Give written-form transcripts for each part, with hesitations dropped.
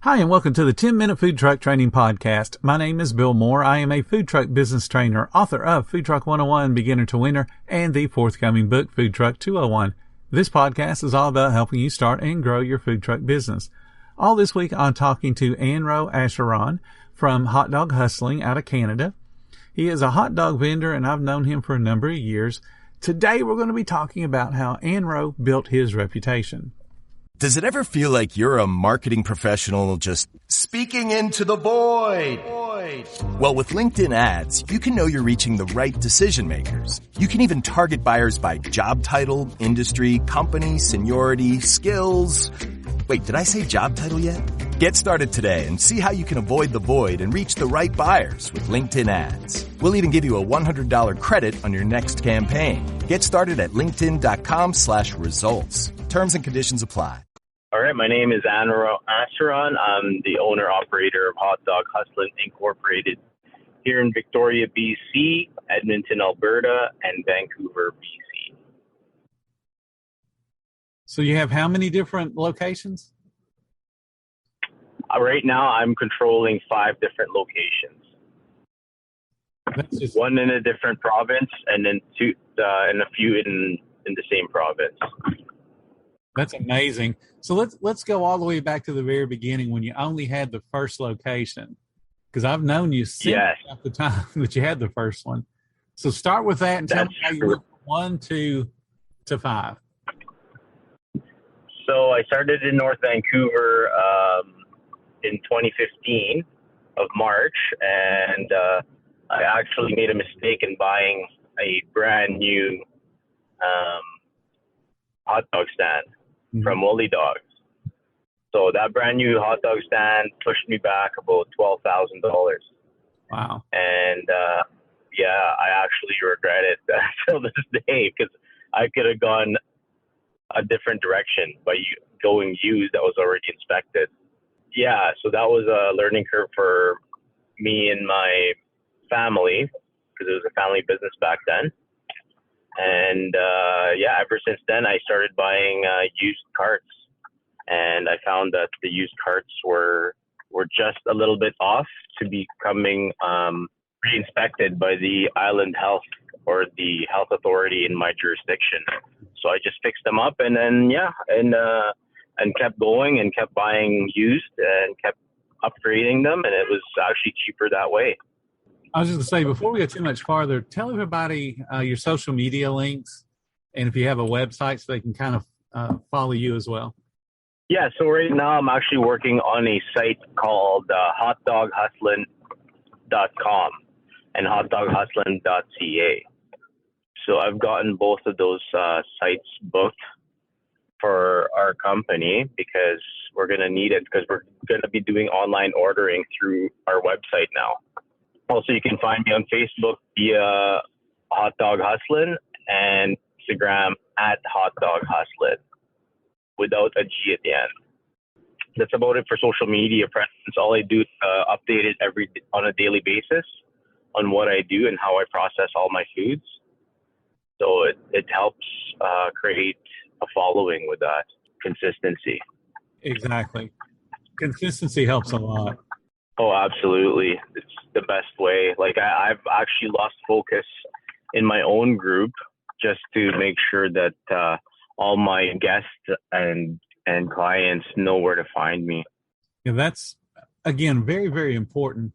Hi, and welcome to the 10-Minute Food Truck Training Podcast. My name is Bill Moore. I am a food truck business trainer, author of Food Truck 101, Beginner to Winner, and the forthcoming book, Food Truck 201. This podcast is all about helping you start and grow your food truck business. All this week, I'm talking to Anro Asheron from Hot Dog Hustling out of Canada. He is a hot dog vendor, and I've known him for a number of years. Today, we're going to be talking about how Anro built his reputation. Does it ever feel like you're a marketing professional just speaking into the void? Well, with LinkedIn ads, you can know you're reaching the right decision makers. You can even target buyers by job title, industry, company, seniority, skills. Wait, did I say job title yet? Get started today and see how you can avoid the void and reach the right buyers with LinkedIn ads. We'll even give you a $100 credit on your next campaign. Get started at linkedin.com/results. Terms and conditions apply. All right, my name is Anro Asheron. I'm the owner-operator of Hot Dog Hustlin Incorporated here in Victoria, BC, Edmonton, Alberta, and Vancouver, BC. So you have how many different locations? Right now, I'm controlling 5 different locations. That's just... One in a different province, and then 2 and a few in the same province. That's amazing. So let's go all the way back to the very beginning when you only had the first location, because I've known you since at the time that you had the first one. So start with that and tell me how you went from 1 to 5. So I started in North Vancouver in 2015 of March, and I actually made a mistake in buying a brand new hot dog stand from Wooly Dogs. So that brand new hot dog stand pushed me back about $12,000. Wow. And I actually regret it till this day, because I could have gone a different direction by going used that was already inspected. Yeah, so that was a learning curve for me and my family, because it was a family business back then. And ever since then, I started buying used carts, and I found that the used carts were just a little bit off to becoming re-inspected by the island health or the health authority in my jurisdiction. So I just fixed them up, and then and kept going and kept buying used and kept upgrading them, and it was actually cheaper that way. I was just going to say, before we go too much farther, tell everybody your social media links, and if you have a website so they can kind of follow you as well. Yeah, so right now I'm actually working on a site called hotdoghustlin.com and hotdoghustlin.ca. So I've gotten both of those sites booked for our company, because we're going to need it, because we're going to be doing online ordering through our website now. Also, you can find me on Facebook via Hot Dog Hustlin and Instagram at Hot Dog Hustlin without a G at the end. That's about it for social media presence. All I do is update it on a daily basis on what I do and how I process all my foods. So it helps create a following with that consistency. Exactly. Consistency helps a lot. Oh, absolutely. It's the best way. Like I've actually lost focus in my own group just to make sure that all my guests and clients know where to find me. Yeah, that's, again, very, very important,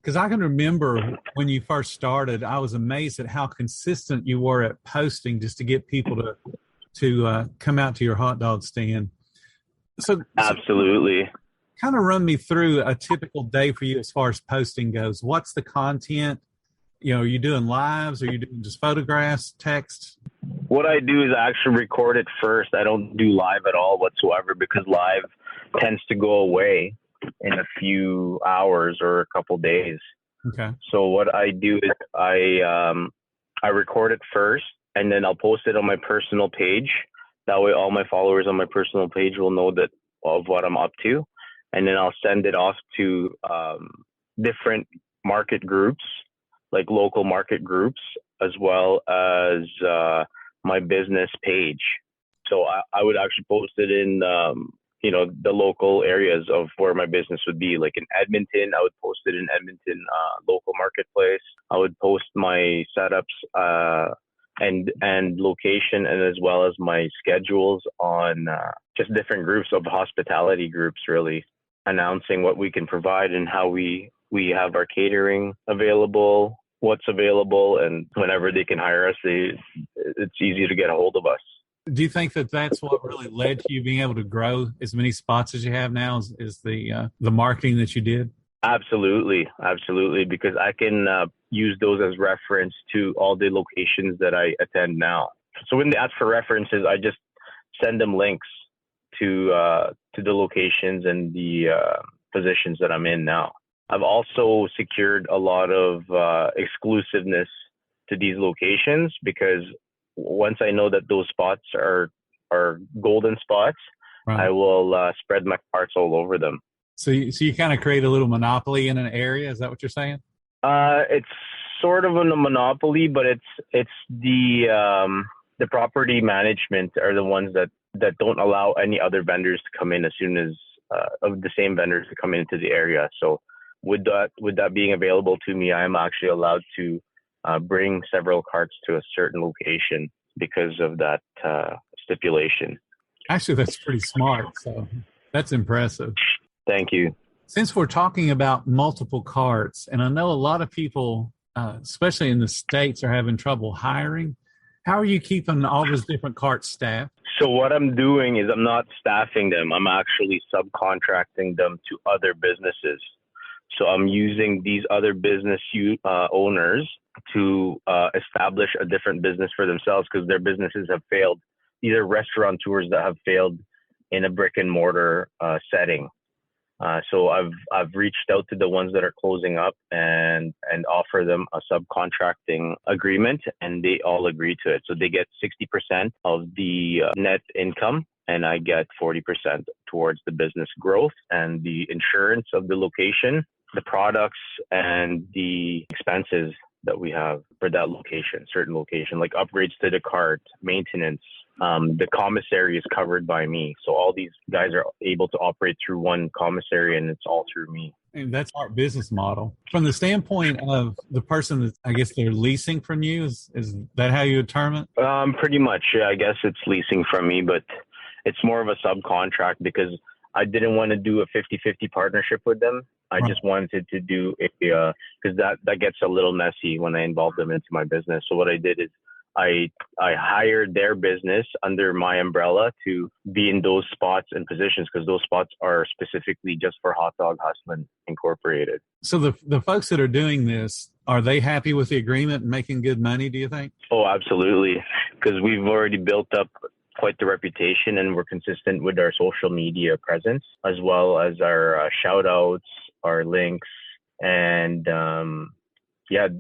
because I can remember when you first started, I was amazed at how consistent you were at posting just to get people to come out to your hot dog stand. So absolutely. Kind of run me through a typical day for you as far as posting goes. What's the content? Are you doing lives? Are you doing just photographs, text? What I do is I actually record it first. I don't do live at all whatsoever, because live tends to go away in a few hours or a couple days. Okay. So what I do is I record it first, and then I'll post it on my personal page. That way all my followers on my personal page will know of what I'm up to. And then I'll send it off to different market groups, like local market groups, as well as my business page. So I would actually post it in the local areas of where my business would be. Like in Edmonton, I would post it in Edmonton local marketplace. I would post my setups and location, and as well as my schedules on just different groups of hospitality groups, really announcing what we can provide and how we have our catering available, what's available, and whenever they can hire us, it's easy to get a hold of us. Do you think that that's what really led to you being able to grow as many spots as you have now, is the marketing that you did? Absolutely. Because I can use those as reference to all the locations that I attend now. So when they ask for references, I just send them links to the locations and the positions that I'm in now. I've also secured a lot of exclusiveness to these locations, because once I know that those spots are golden spots, right, I will spread my carts all over them. So you kind of create a little monopoly in an area. Is that what you're saying? It's sort of a monopoly, but it's the property management are the ones that don't allow any other vendors to come in as soon as of the same vendors to come into the area. So with that being available to me, I am actually allowed to bring several carts to a certain location because of that stipulation. Actually, that's pretty smart. So that's impressive. Thank you. Since we're talking about multiple carts, and I know a lot of people, especially in the States, are having trouble hiring, how are you keeping all those different carts staffed? So what I'm doing is I'm not staffing them. I'm actually subcontracting them to other businesses. So I'm using these other business owners to establish a different business for themselves, because their businesses have failed. These are restaurateurs that have failed in a brick and mortar setting. So I've reached out to the ones that are closing up and offer them a subcontracting agreement, and they all agree to it. So they get 60% of the net income, and I get 40% towards the business growth and the insurance of the location, the products, and the expenses that we have for that location, certain location, like upgrades to the cart, maintenance. The commissary is covered by me. So all these guys are able to operate through one commissary, and it's all through me. And that's our business model. From the standpoint of the person that I guess they're leasing from you, is that how you would term it? Pretty much. Yeah, I guess it's leasing from me, but it's more of a subcontract, because I didn't want to do a 50-50 partnership with them. I just wanted to do it because that gets a little messy when I involve them into my business. So what I did is I hired their business under my umbrella to be in those spots and positions, because those spots are specifically just for Hot Dog Hustlin Incorporated. So the folks that are doing this, are they happy with the agreement and making good money, do you think? Oh, absolutely. Because we've already built up quite the reputation, and we're consistent with our social media presence, as well as our shout outs, our links, and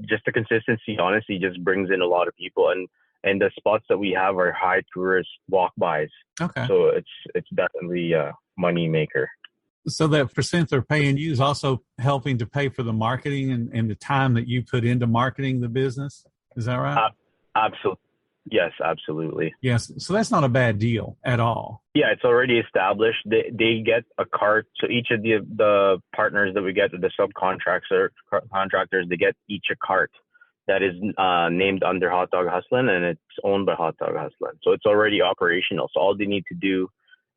just the consistency honestly just brings in a lot of people, and the spots that we have are high tourist walk-bys. Okay. So it's definitely a money maker. So that percent they're paying you is also helping to pay for the marketing and the time that you put into marketing the business. Is that right? Absolutely. Yes, absolutely. Yes. So that's not a bad deal at all. Yeah, it's already established. They get a cart. So each of the partners that we get, the subcontractors, they get each a cart that is named under Hot Dog Hustlin, and it's owned by Hot Dog Hustlin. So it's already operational. So all they need to do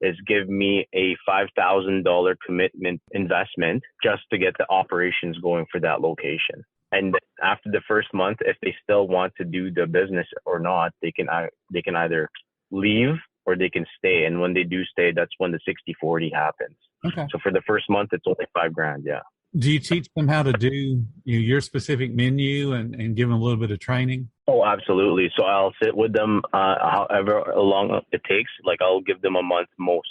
is give me a $5,000 commitment investment just to get the operations going for that location. And after the first month, if they still want to do the business or not, they can either leave or they can stay. And when they do stay, that's when the 60-40 happens. Okay. So for the first month, it's only $5,000. Yeah. Do you teach them how to do your specific menu and give them a little bit of training? Oh, absolutely. So I'll sit with them however long it takes. Like I'll give them a month most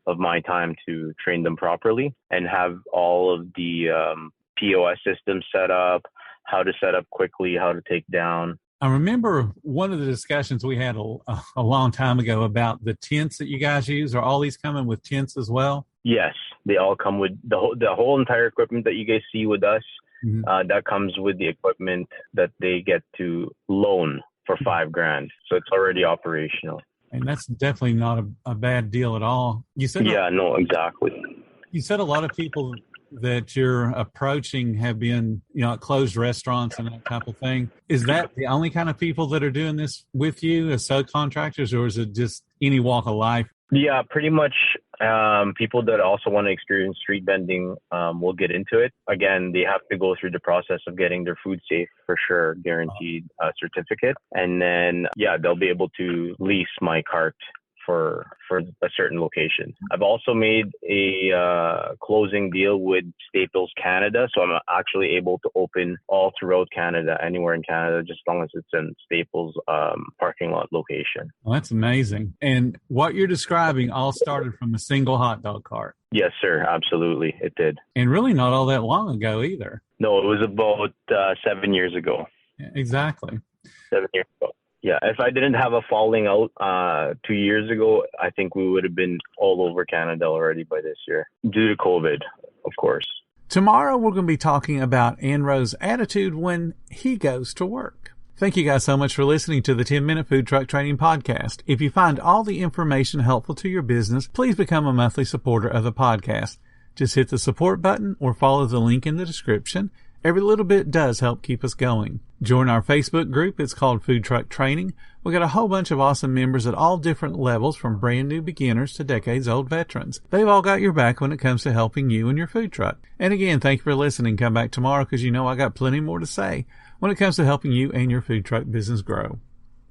of my time to train them properly and have all of the POS systems set up, how to set up quickly, how to take down. I remember one of the discussions we had a long time ago about the tents that you guys use. Are all these coming with tents as well? Yes, they all come with the whole entire equipment that you guys see with us. Mm-hmm. That comes with the equipment that they get to loan for $5,000. So it's already operational. And that's definitely not a bad deal at all. Yeah, no, exactly. You said a lot of people that you're approaching have been, closed restaurants and that type of thing. Is that the only kind of people that are doing this with you as subcontractors, or is it just any walk of life? Yeah, pretty much people that also want to experience street vending will get into it. Again, they have to go through the process of getting their food safe for sure, guaranteed certificate. And then, they'll be able to lease my cart for a certain location. I've also made a closing deal with Staples Canada, so I'm actually able to open all throughout Canada, anywhere in Canada, just as long as it's in Staples parking lot location. Well, that's amazing. And what you're describing all started from a single hot dog cart. Yes, sir. Absolutely. It did. And really not all that long ago either. No, it was about 7 years ago. Yeah, exactly. 7 years ago. Yeah, if I didn't have a falling out 2 years ago, I think we would have been all over Canada already by this year, due to COVID, of course. Tomorrow, we're going to be talking about Anro's attitude when he goes to work. Thank you guys so much for listening to the 10-Minute Food Truck Training Podcast. If you find all the information helpful to your business, please become a monthly supporter of the podcast. Just hit the support button or follow the link in the description. Every little bit does help keep us going. Join our Facebook group. It's called Food Truck Training. We got a whole bunch of awesome members at all different levels, from brand new beginners to decades-old veterans. They've all got your back when it comes to helping you and your food truck. And again, thank you for listening. Come back tomorrow because I got plenty more to say when it comes to helping you and your food truck business grow.